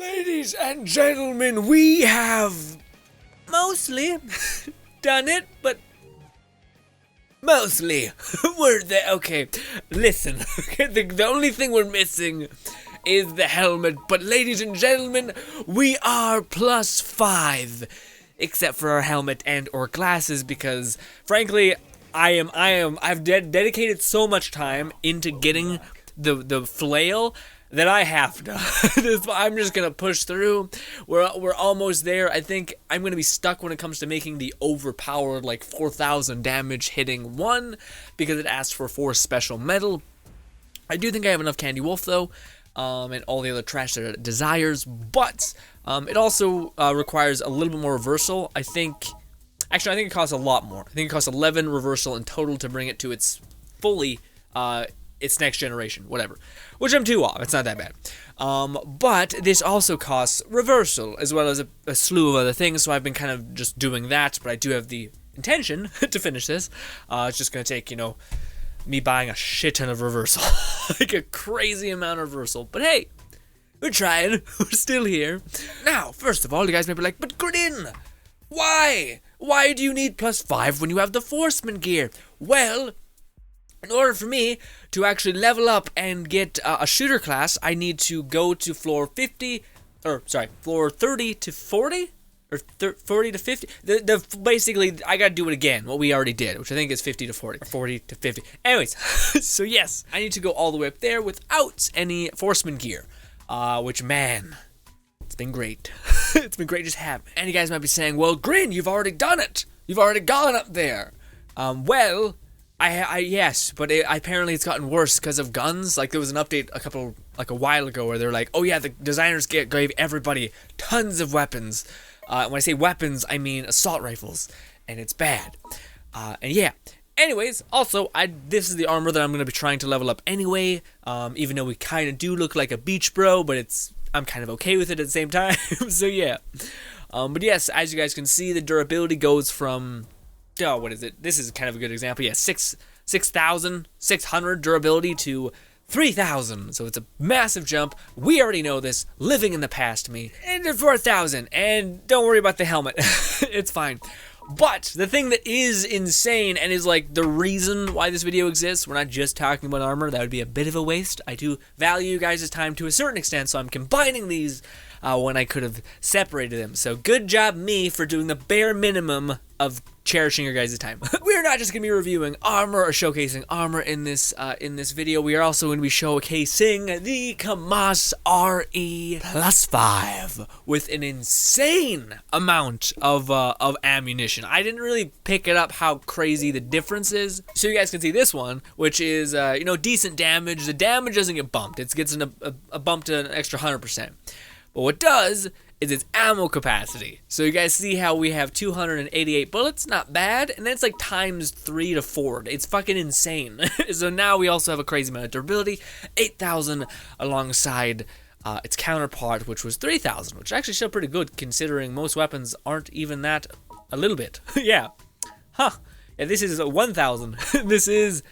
Ladies and gentlemen, we have mostly done it, but mostly we're there. Okay, listen, the only thing we're missing is the helmet, but ladies and gentlemen, we are +5, except for our helmet and or glasses, because frankly, I've dedicated so much time into getting the flail that I have to. I'm just gonna push through. We're almost there. I think I'm gonna be stuck when it comes to making the overpowered, like 4,000 damage hitting one, because it asks for 4 special metal. I do think I have enough Candy Wolf though, and all the other trash that it desires, but it also requires a little bit more reversal. I think it costs a lot more. I think it costs 11 reversal in total to bring it to its fully its next generation, whatever, which I'm 2 off. It's not that bad. But this also costs reversal as well as a slew of other things, so I've been kind of just doing that, but I do have the intention to finish this. It's just going to take, me buying a shit ton of reversal, like a crazy amount of reversal, but hey, we're trying. We're still here. Now, first of all, you guys may be like, but Grin, why do you need +5 when you have the Forceman gear? Well, in order for me to actually level up and get a shooter class, I need to go to floor 30 to 40? Or 40 to 50? Basically, I gotta do it again, what we already did, which I think is 50 to 40. 40 to 50. Anyways, so yes, I need to go all the way up there without any Forceman gear. Which, man, it's been great. It's been great just having it. And you guys might be saying, well, Grin, you've already done it. You've already gone up there. Well, yes, but apparently it's gotten worse because of guns. Like, there was an update a while ago where they're like, oh yeah, the designers gave everybody tons of weapons. When I say weapons, I mean assault rifles, and it's bad. And yeah. Anyways, also, this is the armor that I'm going to be trying to level up anyway, even though we kind of do look like a beach bro, but I'm kind of okay with it at the same time, so yeah. But yes, as you guys can see, the durability goes from, what is it? This is kind of a good example. Yeah, 6,600 durability to 3,000, so it's a massive jump. We already know this, living in the past me, and 4,000, and don't worry about the helmet, it's fine. But the thing that is insane and is like the reason why this video exists, we're not just talking about armor, that would be a bit of a waste. I do value you guys' time to a certain extent, so I'm combining these when I could have separated them. So good job me for doing the bare minimum of cherishing your guys' time. We're not just going to be reviewing armor or showcasing armor in this video. We are also going to be showcasing the KAMAZ RE +5 with an insane amount of ammunition. I didn't really pick it up how crazy the difference is. So you guys can see this one, which is decent damage. The damage doesn't get bumped. It gets a bump to an extra 100%. But what does is its ammo capacity. So you guys see how we have 288 bullets, not bad, and that's like times 3 to 4. It's fucking insane. So now we also have a crazy amount of durability, 8,000 alongside its counterpart, which was 3,000, which is actually still pretty good considering most weapons aren't even that a little bit. Yeah. Huh. Yeah, this is 1,000. This is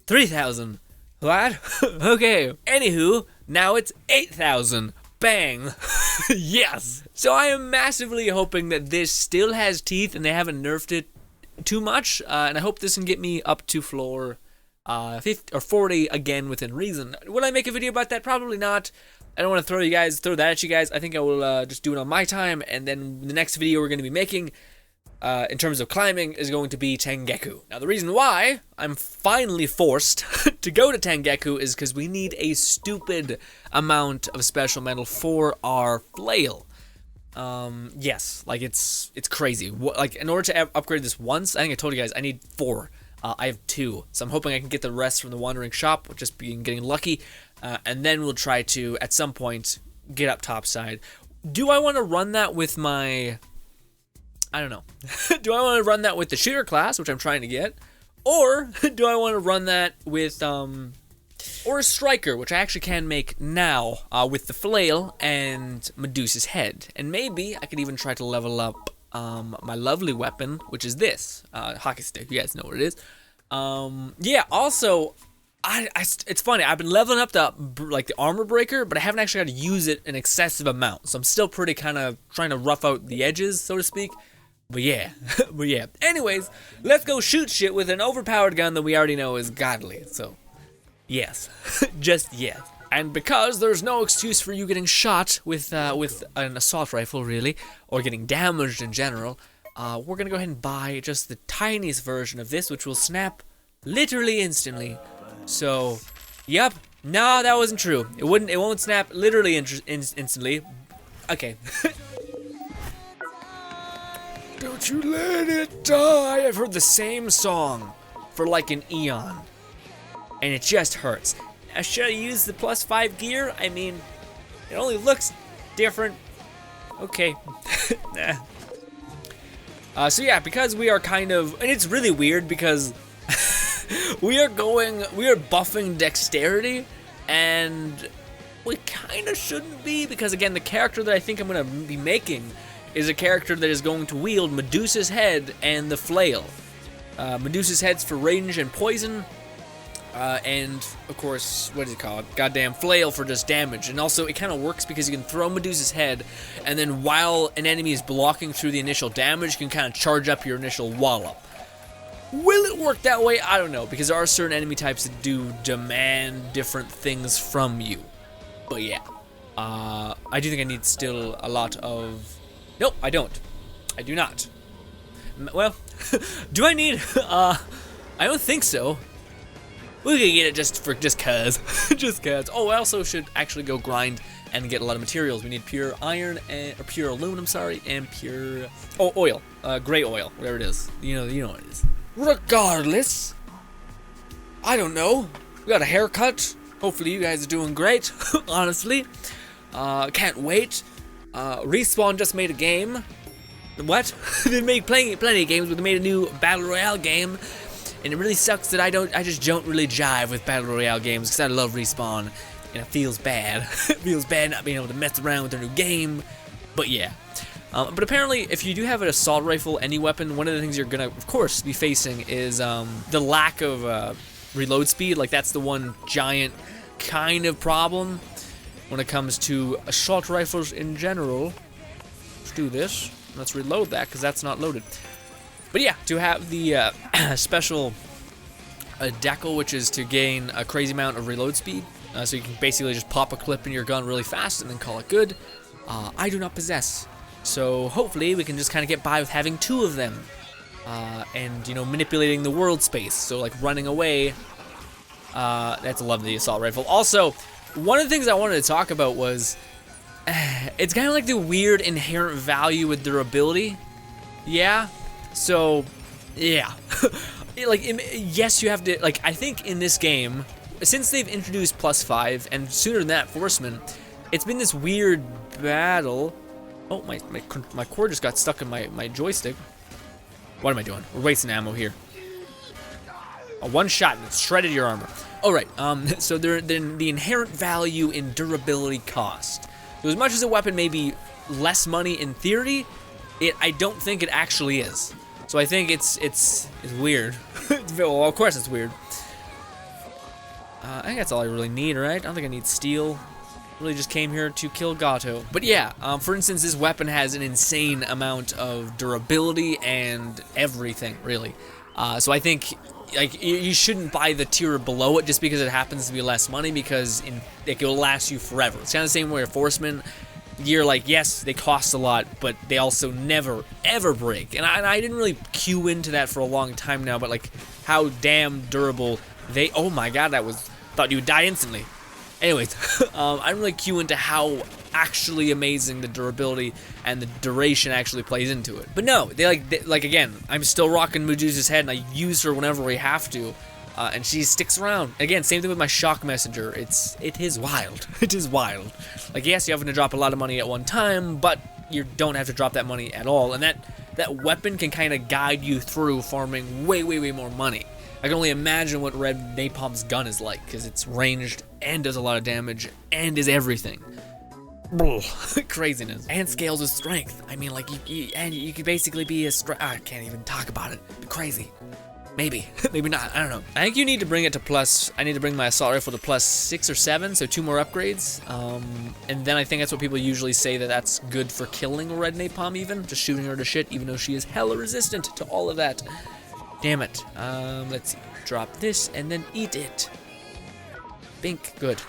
3,000. What? Okay. Anywho, now it's 8,000. Bang. Yes. So I am massively hoping that this still has teeth and they haven't nerfed it too much, and I hope this can get me up to floor 50 or 40 again within reason. Will I make a video about that? Probably not. I don't want to throw that at you guys. I think I will just do it on my time, and then the next video we're going to be making in terms of climbing is going to be Tengeku. Now the reason why I'm finally forced to go to Tengeku is because we need a stupid amount of special metal for our flail. Yes, like it's crazy. Like in order to upgrade this once, I think I told you guys I need 4. I have 2, so I'm hoping I can get the rest from the Wandering Shop, which just being getting lucky, and then we'll try to at some point get up topside. Do I want to run that with my? I don't know. Do I want to run that with the shooter class, which I'm trying to get, or do I want to run that with or a striker, which I actually can make now with the flail and Medusa's head, and maybe I could even try to level up my lovely weapon, which is this hockey stick. You guys know what it is. Yeah. Also, it's funny. I've been leveling up the armor breaker, but I haven't actually got to use it an excessive amount. So I'm still pretty kind of trying to rough out the edges, so to speak. But yeah, Anyways, let's go shoot shit with an overpowered gun that we already know is godly. So, yes, just yes. And because there's no excuse for you getting shot with an assault rifle, really, or getting damaged in general, we're gonna go ahead and buy just the tiniest version of this, which will snap literally instantly. So, yep. No, that wasn't true. It won't snap literally instantly. Okay. Don't you let it die. I've heard the same song for like an eon, and it just hurts. Now, should I use the +5 gear? I mean, it only looks different. Okay. Nah. So yeah, because we are kind of, and it's really weird because we are buffing dexterity, and we kind of shouldn't be, because again, the character that I think I'm gonna be making is a character that is going to wield Medusa's head and the flail. Medusa's head's for range and poison, and of course, what is it called? Goddamn flail for just damage. And also, it kind of works because you can throw Medusa's head, and then while an enemy is blocking through the initial damage, you can kind of charge up your initial wallop. Will it work that way? I don't know, because there are certain enemy types that do demand different things from you. But yeah, I do think I need still a lot of... Nope, I don't. I do not. Well, do I need... I don't think so. We can get it just cause. Just cause. Oh, I also should actually go grind and get a lot of materials. We need pure iron, or pure aluminum, sorry, and pure... Oh, oil. Gray oil, whatever it is. You know what it is. Regardless, I don't know. We got a haircut. Hopefully you guys are doing great, honestly. Can't wait. Respawn just made a game. What? They made plenty of games, but they made a new Battle Royale game. And it really sucks that I just don't really jive with Battle Royale games, because I love Respawn, and it feels bad. It feels bad not being able to mess around with their new game. But yeah. But apparently, if you do have an assault rifle, any weapon, one of the things you're gonna, of course, be facing is the lack of reload speed. Like, that's the one giant kind of problem when it comes to assault rifles in general. Let's do this. Let's reload that, because that's not loaded. But yeah, to have the special decal, which is to gain a crazy amount of reload speed, so you can basically just pop a clip in your gun really fast and then call it good, I do not possess. So hopefully we can just kind of get by with having 2 of them, and, you know, manipulating the world space. So like running away, that's a lovely assault rifle. Also, one of the things I wanted to talk about was, it's kind of like the weird inherent value with durability. Yeah. So, yeah. Like, yes, you have to, like, I think in this game, since they've introduced +5, and sooner than that, Forceman, it's been this weird battle. Oh, my cord just got stuck in my joystick. What am I doing? We're wasting ammo here. A one shot and it's shredded your armor. Alright, so the inherent value in durability cost. So as much as a weapon may be less money in theory, I don't think it actually is. So I think it's weird. Well, of course it's weird. I think that's all I really need, right? I don't think I need steel. Really just came here to kill Gato. But yeah, for instance, this weapon has an insane amount of durability and everything, really. So I think, like, you shouldn't buy the tier below it just because it happens to be less money, because it will last you forever. It's kind of the same way with Forceman. You're like, yes, they cost a lot, but they also never, ever break. And I didn't really cue into that for a long time now, but like, how damn durable they... Oh my god, thought you would die instantly. Anyways, I didn't really cue into how actually amazing the durability and the duration actually plays into it. But no, they again, I'm still rocking Medusa's head, and I use her whenever we have to, and she sticks around. Again, same thing with my shock messenger. It is wild. It is wild. Like, yes, you're having to drop a lot of money at one time, but you don't have to drop that money at all, and that weapon can kind of guide you through farming way, way, way more money. I can only imagine what Red Napalm's gun is like, because it's ranged and does a lot of damage and is everything. Craziness. And scales with strength. I mean, like, you could basically be a I can't even talk about it. Crazy. Maybe, maybe not, I don't know. I think you need to bring it to plus, I need to bring my assault rifle to plus 6 or 7, so 2 more upgrades. And then I think that's what people usually say, that that's good for killing Red Napalm even, just shooting her to shit, even though she is hella resistant to all of that. Damn it. Let's see, drop this and then eat it. Bink, good.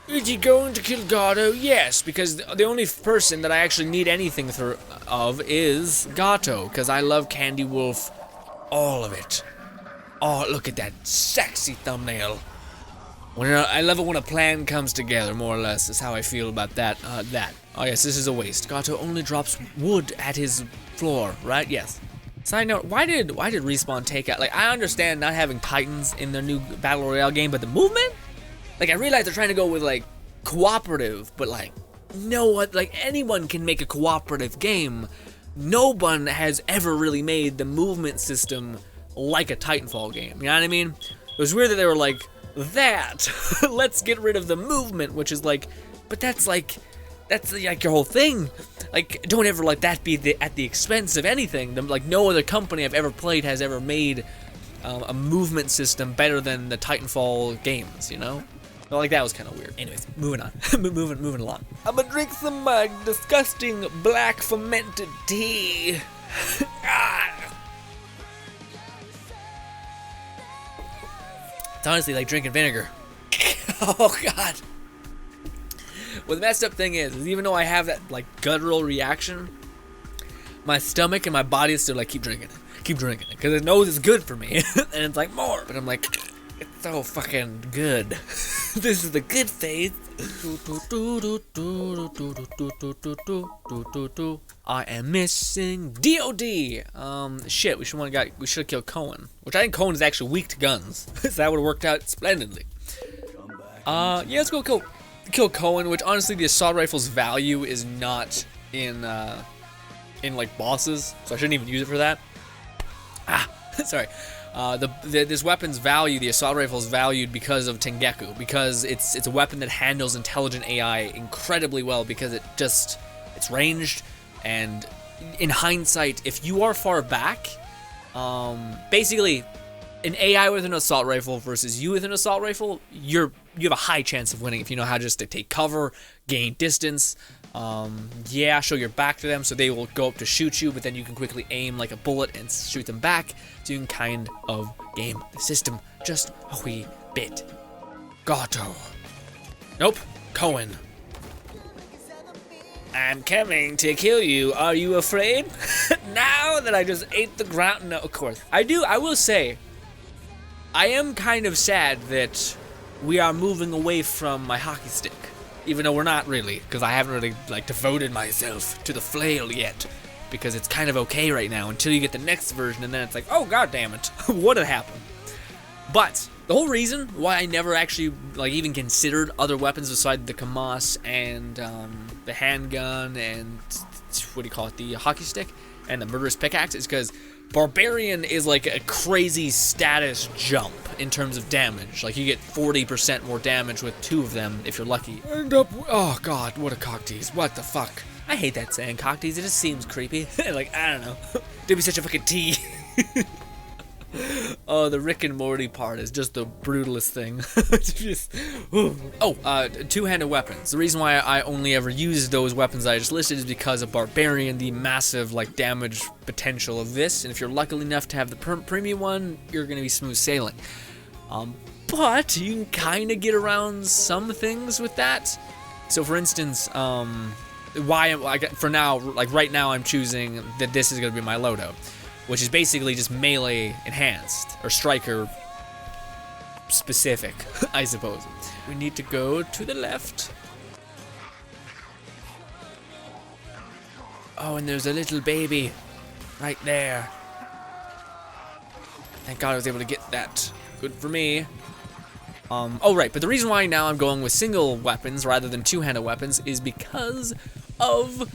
Is he going to kill Gato? Yes, because the only person that I actually need anything of is Gato, because I love Candy Wolf, all of it. Oh, look at that sexy thumbnail. I love it when a plan comes together, more or less, is how I feel about that. Oh yes, this is a waste. Gato only drops wood at his floor, right? Yes. Side note, why did Respawn take out, like, I understand not having Titans in their new Battle Royale game, but the movement? Like, I realize they're trying to go with, like, cooperative, but, like, no one, like, anyone can make a cooperative game. No one has ever really made the movement system like a Titanfall game, you know what I mean? It was weird that they were like, let's get rid of the movement, which is like, but that's like your whole thing. Like, don't ever let that be at the expense of anything. Like, no other company I've ever played has ever made a movement system better than the Titanfall games, you know? Well, like, that was kind of weird. Anyways, moving on. moving along. I'm gonna drink some disgusting black fermented tea. It's honestly like drinking vinegar. Oh god. Well, the messed up thing is even though I have that like guttural reaction, my stomach and my body is still like, keep drinking it, because it knows it's good for me, and it's like more. But I'm like, it's so fucking good. This is the good phase. I am missing DOD. Shit, we should have killed Cohen, which I think Cohen is actually weak to guns, so that would have worked out splendidly. Yeah, let's go kill Cohen, which honestly the assault rifle's value is not in like bosses, so I shouldn't even use it for that. Sorry. This weapon's value, the assault rifle, is valued because of Tengeku, because it's a weapon that handles intelligent AI incredibly well, because it's ranged, and in hindsight, if you are far back, basically, an AI with an assault rifle versus you with an assault rifle, you have a high chance of winning if you know how just to take cover, gain distance. Yeah, show your back to them so they will go up to shoot you, but then you can quickly aim like a bullet and shoot them back, so you can kind of game the system just a wee bit. Gato. Nope. Cohen. I'm coming to kill you. Are you afraid? Now that I just ate the ground. No, of course. I will say, I am kind of sad that we are moving away from my hockey stick. Even though we're not really, because I haven't really like devoted myself to the flail yet, because it's kind of okay right now until you get the next version, and then it's like, oh god damn it, what had happened? But the whole reason why I never actually like even considered other weapons besides the KAMAS and the handgun and what do you call it, the hockey stick and the murderous pickaxe is because Barbarian is like a crazy status jump in terms of damage. Like you get 40% more damage with 2 of them if you're lucky. Oh god, what a cock tease. What the fuck? I hate that saying cock tease, it just seems creepy. Like, I don't know. It'd be such a fucking tea. Oh, the Rick and Morty part is just the brutalest thing. Two-handed weapons. The reason why I only ever use those weapons I just listed is because of Barbarian, the massive like damage potential of this, and if you're lucky enough to have the premium one, you're gonna be smooth sailing. But you can kind of get around some things with that. So for instance, for now, like right now, I'm choosing that this is gonna be my loadout, which is basically just melee enhanced, or striker specific, I suppose. We need to go to the left. Oh, and there's a little baby right there. Thank God I was able to get that. Good for me. Oh right, but the reason why now I'm going with single weapons rather than two-handed weapons is because of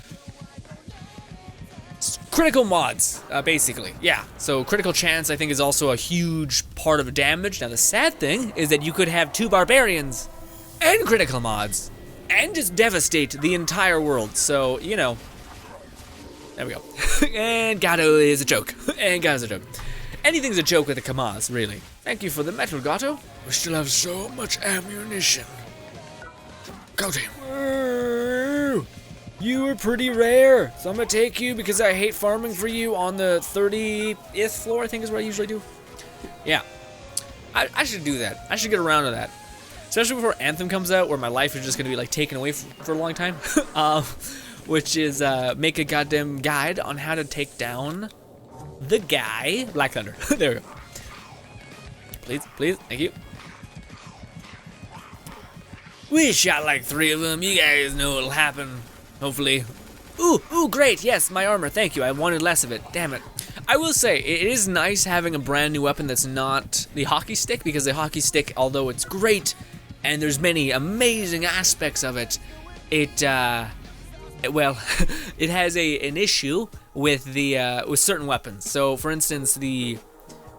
critical mods, basically. Yeah, so critical chance I think is also a huge part of damage. Now the sad thing is that you could have 2 barbarians and critical mods and just devastate the entire world. So, you know, there we go. And Gato is a joke. And Gato's a joke. Anything's a joke with the Kamaz, really. Thank you for the metal, Gato. We still have so much ammunition. Go team. You were pretty rare, so I'm gonna take you because I hate farming for you on the 30th floor, I think is what I usually do. Yeah, I should do that. I should get around to that. Especially before Anthem comes out, where my life is just gonna be like taken away for a long time. Which is make a goddamn guide on how to take down the guy. Black Thunder. There we go. Please, please, thank you. We shot like 3 of them. You guys know what'll happen. Hopefully. Ooh, great. Yes, my armor. Thank you. I wanted less of it. Damn it. I will say, it is nice having a brand new weapon that's not the hockey stick, because the hockey stick, although it's great, and there's many amazing aspects of it, well, it has an issue with with certain weapons. So, for instance, the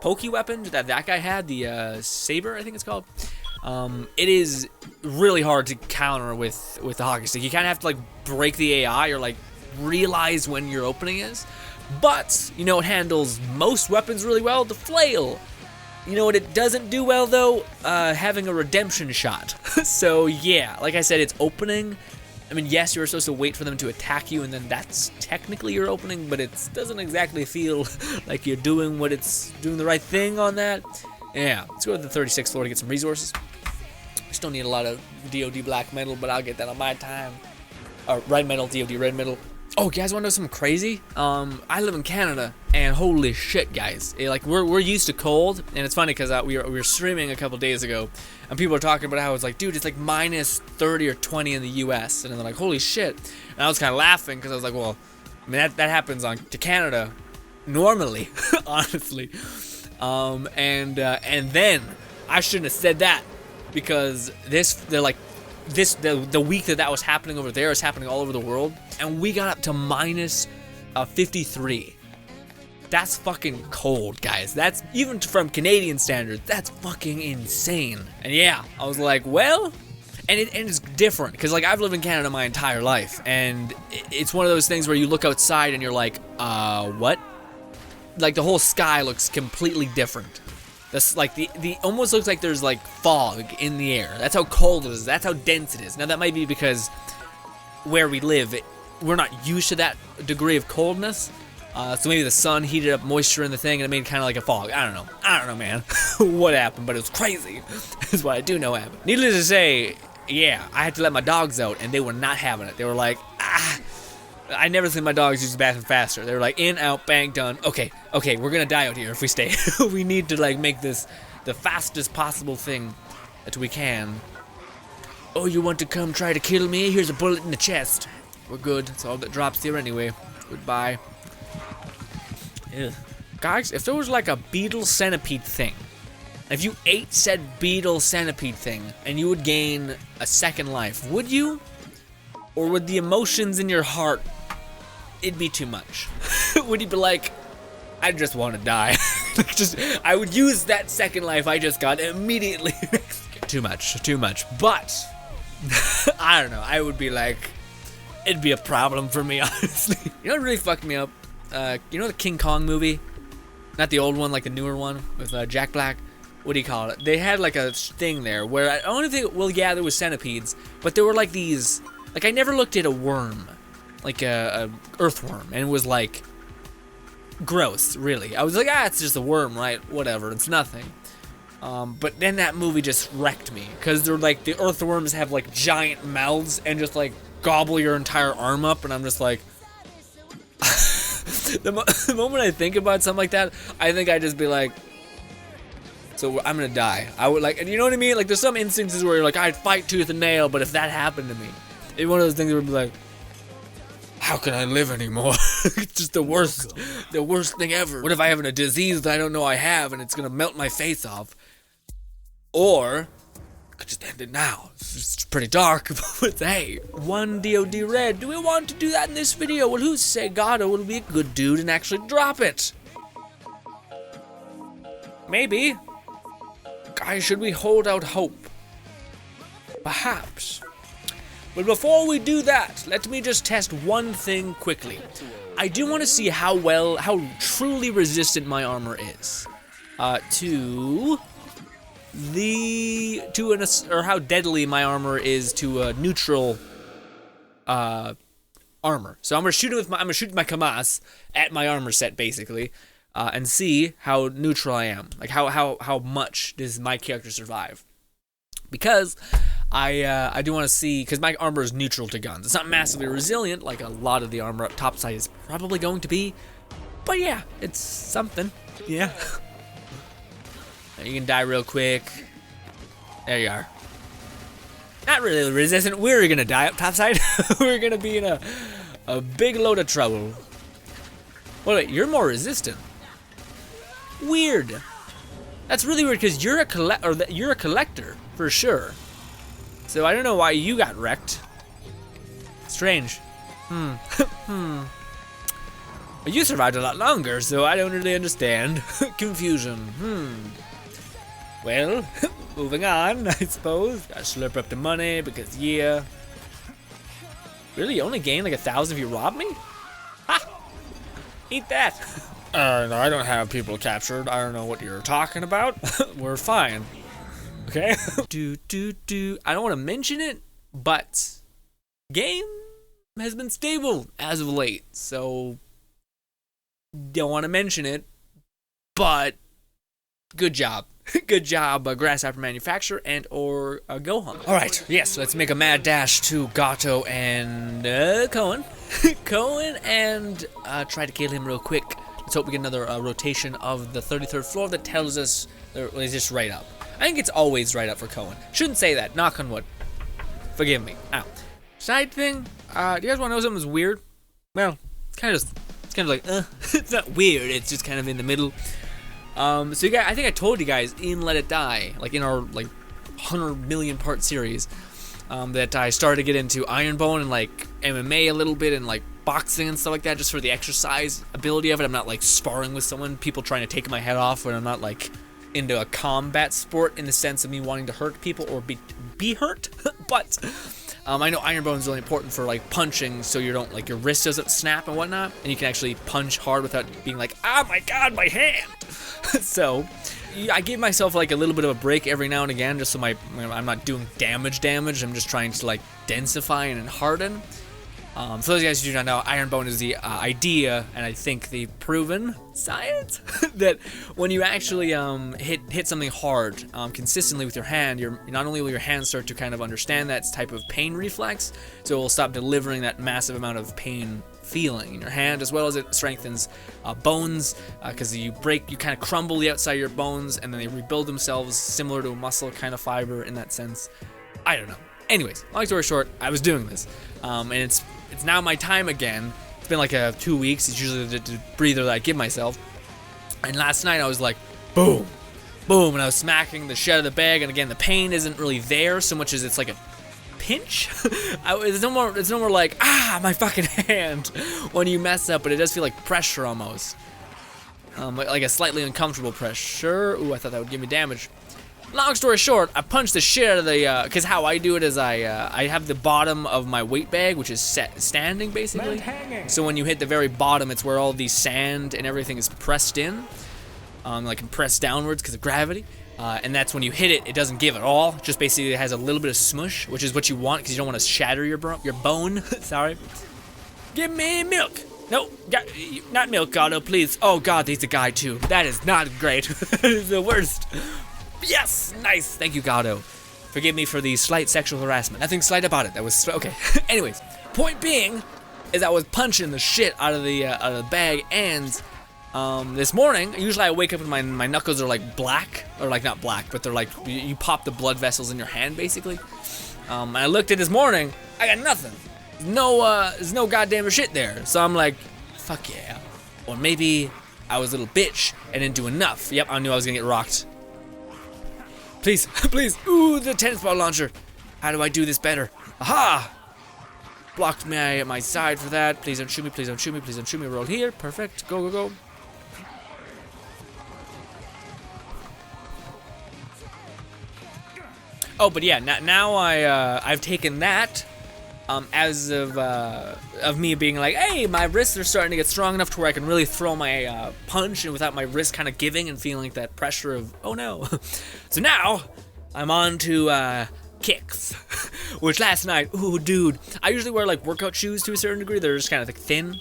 pokey weapon that guy had, the saber, I think it's called, it is really hard to counter with the hockey stick. You kind of have to like break the AI or like realize when your opening is. But you know, it handles most weapons really well. The flail. You know what it doesn't do well though? Having a redemption shot. So yeah, like I said, it's opening. I mean, yes, you're supposed to wait for them to attack you, and then that's technically your opening, but it doesn't exactly feel like you're doing the right thing on that. Yeah, let's go to the 36th floor to get some resources. I still need a lot of DoD black metal, but I'll get that on my time. Red metal, DoD red metal. Oh, you guys want to know something crazy? I live in Canada, and holy shit, guys! We're used to cold, and it's funny because we were streaming a couple days ago, and people are talking about how it's like, dude, it's like minus 30 or 20 in the U.S., and they're like, holy shit! And I was kind of laughing because I was like, well, I mean that happens to Canada normally, honestly. And then I shouldn't have said that, because the week that was happening over there is happening all over the world, and we got up to minus 53. That's fucking cold, guys. That's, even from Canadian standards, that's fucking insane. And yeah, I was like, well, and it's different, because like I've lived in Canada my entire life, and it's one of those things where you look outside and you're like, what? Like the whole sky looks completely different. That's like the almost looks like there's like fog in the air. That's how cold it is. That's how dense it is. Now that might be because where we live, we're not used to that degree of coldness. So maybe the sun heated up moisture in the thing and it made kind of like a fog. I don't know, man. What happened? But it was crazy. Is what I do know happened. Needless to say, yeah, I had to let my dogs out and they were not having it. They were like, I never seen my dogs use the bathroom faster. They were like, in, out, bang, done. Okay, we're gonna die out here if we stay. We need to like make this the fastest possible thing that we can. Oh, you want to come try to kill me? Here's a bullet in the chest. We're good. That's all that drops here anyway. Goodbye. Ugh. Guys, if there was like a beetle centipede thing, if you ate said beetle centipede thing and you would gain a second life, would you? Or would the emotions in your heart, it'd be too much? Would you be like, I just want to die? I would use that second life I just got immediately. Too much. But, I don't know, I would be like, it'd be a problem for me, honestly. You know what really fucked me up? You know the King Kong movie? Not the old one, like the newer one with Jack Black? What do you call it? They had like a thing there where I don't think, well, yeah, there was centipedes, but there were like these, like I never looked at a worm, like a earthworm, and it was like gross, really. I was like, it's just a worm, right? Whatever, it's nothing. But then that movie just wrecked me, because they're like, the earthworms have like giant mouths and just like gobble your entire arm up, and I'm just like, the moment I think about something like that, I think I'd just be like, so I'm gonna die. I would like, and you know what I mean? Like there's some instances where you're like, I'd fight tooth and nail, but if that happened to me, it's one of those things where I'd be like, how can I live anymore? It's just the worst thing ever. What if I have a disease that I don't know I have and it's gonna melt my face off? Or I could just end it now. It's pretty dark, but hey, one DoD red. Do we want to do that in this video? Well, who's say Gato will be a good dude and actually drop it? Maybe. Guys, should we hold out hope? Perhaps. But before we do that, let me just test one thing quickly. I do want to see how truly resistant my armor is. to or how deadly my armor is to a neutral armor. So I'm gonna shoot with my Kamaz at my armor set basically, and see how neutral I am. Like how much does my character survive? Because I do want to see, because my armor is neutral to guns. It's not massively resilient like a lot of the armor up top side is probably going to be, but yeah, it's something. Yeah. You can die real quick. There you are. Not really resistant. We're gonna die up topside. We're gonna be in a big load of trouble. Wait, you're more resistant. Weird. That's really weird because you're a collector for sure. So I don't know why you got wrecked. Strange. But you survived a lot longer, so I don't really understand. Confusion. Well, moving on, I suppose. Gotta slurp up the money because, yeah. Really, you only gain like 1,000 if you rob me? Ha! Eat that. No, I don't have people captured. I don't know what you're talking about. We're fine. Okay? I don't want to mention it, but game has been stable as of late, so don't want to mention it, but good job. Good job, Grasshopper Manufacturer and or Gohan. Alright, yes, let's make a mad dash to Gato and Cohen. Cohen and try to kill him real quick. Let's hope we get another rotation of the 33rd floor that tells us it's just right up. I think it's always right up for Cohen. Shouldn't say that, knock on wood. Forgive me. Ow. Side thing, do you guys want to know something that's weird? Well, it's kind of like, it's not weird, it's just kind of in the middle. So you guys, I think I told you guys in Let It Die, like in our like 100 million part series, that I started to get into Iron Bone and like MMA a little bit and like boxing and stuff like that, just for the exercise ability of it. I'm not like sparring with someone, people trying to take my head off, when I'm not like into a combat sport in the sense of me wanting to hurt people or be hurt. But I know Iron Bone is really important for like punching, so you don't like your wrist doesn't snap and whatnot, and you can actually punch hard without being like, ah, my God, my hand. So I give myself like a little bit of a break every now and again, just so I'm not doing damage. I'm just trying to like densify and harden. For those guys who do not know, Iron Bone is the idea, and I think the proven science, that when you actually hit something hard consistently with your hand, not only will your hand start to kind of understand that type of pain reflex, so it will stop delivering that massive amount of pain feeling in your hand, as well as it strengthens bones, because you kind of crumble the outside of your bones, and then they rebuild themselves, similar to a muscle kind of fiber in that sense. I don't know. Anyways, long story short, I was doing this, and it's now my time again. It's been like 2 weeks. It's usually the breather that I give myself. And last night I was like, boom, boom, and I was smacking the shit out of the bag. And again, the pain isn't really there so much as it's like a pinch. It's no more like, ah, my fucking hand when you mess up, but it does feel like pressure almost. Like a slightly uncomfortable pressure. Ooh, I thought that would give me damage. Long story short, I punched the shit out of the, because how I do it is I have the bottom of my weight bag, which is standing basically. So when you hit the very bottom, it's where all the sand and everything is pressed in, like pressed downwards because of gravity. And that's when you hit it, it doesn't give at all. Just basically it has a little bit of smush, which is what you want because you don't want to shatter your bone. Sorry. Give me milk. No, not milk, Gato, please. Oh God, he's a guy too. That is not great. That is the worst. Yes, nice. Thank you, Gato. Forgive me for the slight sexual harassment. Nothing slight about it. That was okay. Anyways, point being is I was punching the shit out of the bag, and this morning, usually I wake up and my knuckles are like black, or like not black, but they're like you pop the blood vessels in your hand basically. And I looked at this morning, I got nothing. There's no goddamn shit there. So I'm like, fuck yeah. Or maybe I was a little bitch and didn't do enough. Yep, I knew I was gonna get rocked. Please, please. Ooh, the tennis ball launcher. How do I do this better? Aha! Blocked my side for that. Please don't shoot me, please don't shoot me, please don't shoot me. Roll here. Perfect. Go, go, go. Oh, but yeah, now I've taken that as of me being like, hey, my wrists are starting to get strong enough to where I can really throw my punch and without my wrist kind of giving and feeling like that pressure of, oh no. So now I'm on to kicks, which last night, ooh, dude, I usually wear like workout shoes to a certain degree. They're just kind of like thin.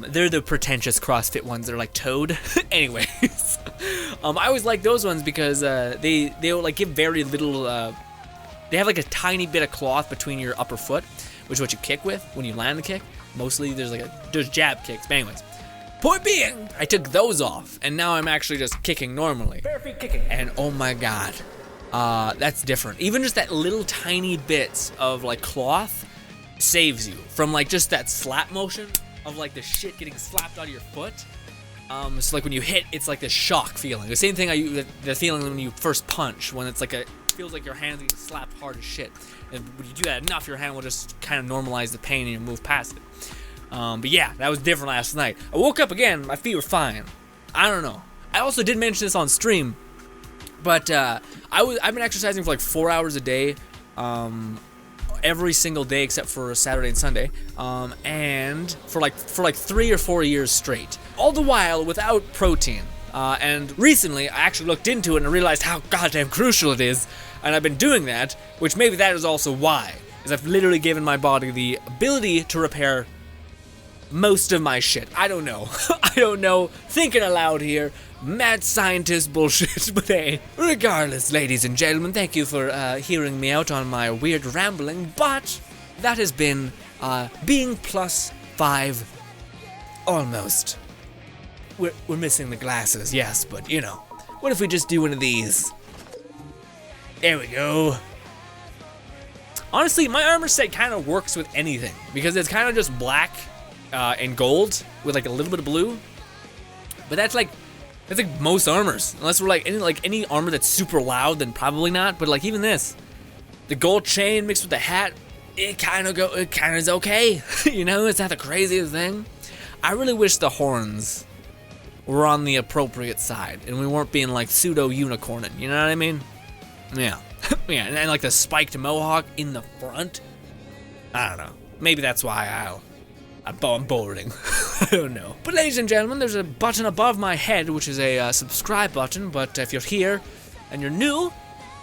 They're the pretentious CrossFit ones. They're like Toad. Anyways, I always like those ones because they'll like give very little. They have like a tiny bit of cloth between your upper foot, which is what you kick with when you land the kick. Mostly there's jab kicks. But anyways, point being, I took those off and now I'm actually just kicking normally. Bare feet kicking. And oh my god, that's different. Even just that little tiny bits of like cloth saves you from like just that slap motion of like the shit getting slapped out of your foot. So like when you hit, it's like this shock feeling. The same thing the feeling when you first punch, when it's like feels like your hand's getting slapped hard as shit. And when you do that enough, your hand will just kind of normalize the pain and you move past it. But yeah, that was different last night. I woke up again, my feet were fine. I don't know. I also did mention this on stream, but I've been exercising for like 4 hours a day, every single day except for Saturday and Sunday, and for like 3 or 4 years straight. All the while without protein. And recently, I actually looked into it and realized how goddamn crucial it is, and I've been doing that, which maybe that is also why, is I've literally given my body the ability to repair most of my shit. I don't know. I don't know. Thinking aloud here. Mad scientist bullshit, but hey. Regardless, ladies and gentlemen, thank you for hearing me out on my weird rambling, but that has been being +5 almost. We're missing the glasses, yes, but you know, what if we just do one of these? There we go. Honestly, my armor set kind of works with anything because it's kind of just black and gold with like a little bit of blue. But that's like most armors, unless we're like any armor that's super loud, then probably not. But like even this, the gold chain mixed with the hat, it kind of is okay. You know, it's not the craziest thing. I really wish the horns were on the appropriate side and we weren't being like pseudo unicorning, you know what I mean? Yeah. Yeah, and like the spiked mohawk in the front. I don't know. Maybe that's why I'm boring. I don't know. But ladies and gentlemen, there's a button above my head which is a subscribe button, but if you're here and you're new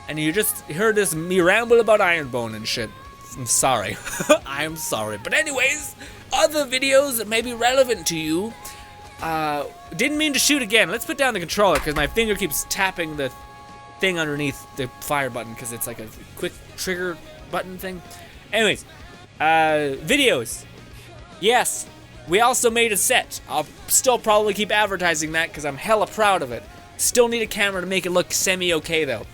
and you just heard me ramble about Ironbone and shit, I'm sorry. I'm sorry. But anyways, other videos that may be relevant to you. Didn't mean to shoot again. Let's put down the controller because my finger keeps tapping the thing underneath the fire button because it's like a quick trigger button thing. Anyways, videos. Yes, we also made a set. I'll still probably keep advertising that because I'm hella proud of it. Still need a camera to make it look semi-okay though.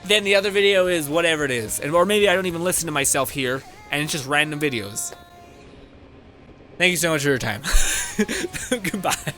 Then the other video is whatever it is. Or maybe I don't even listen to myself here and it's just random videos. Thank you so much for your time. Goodbye.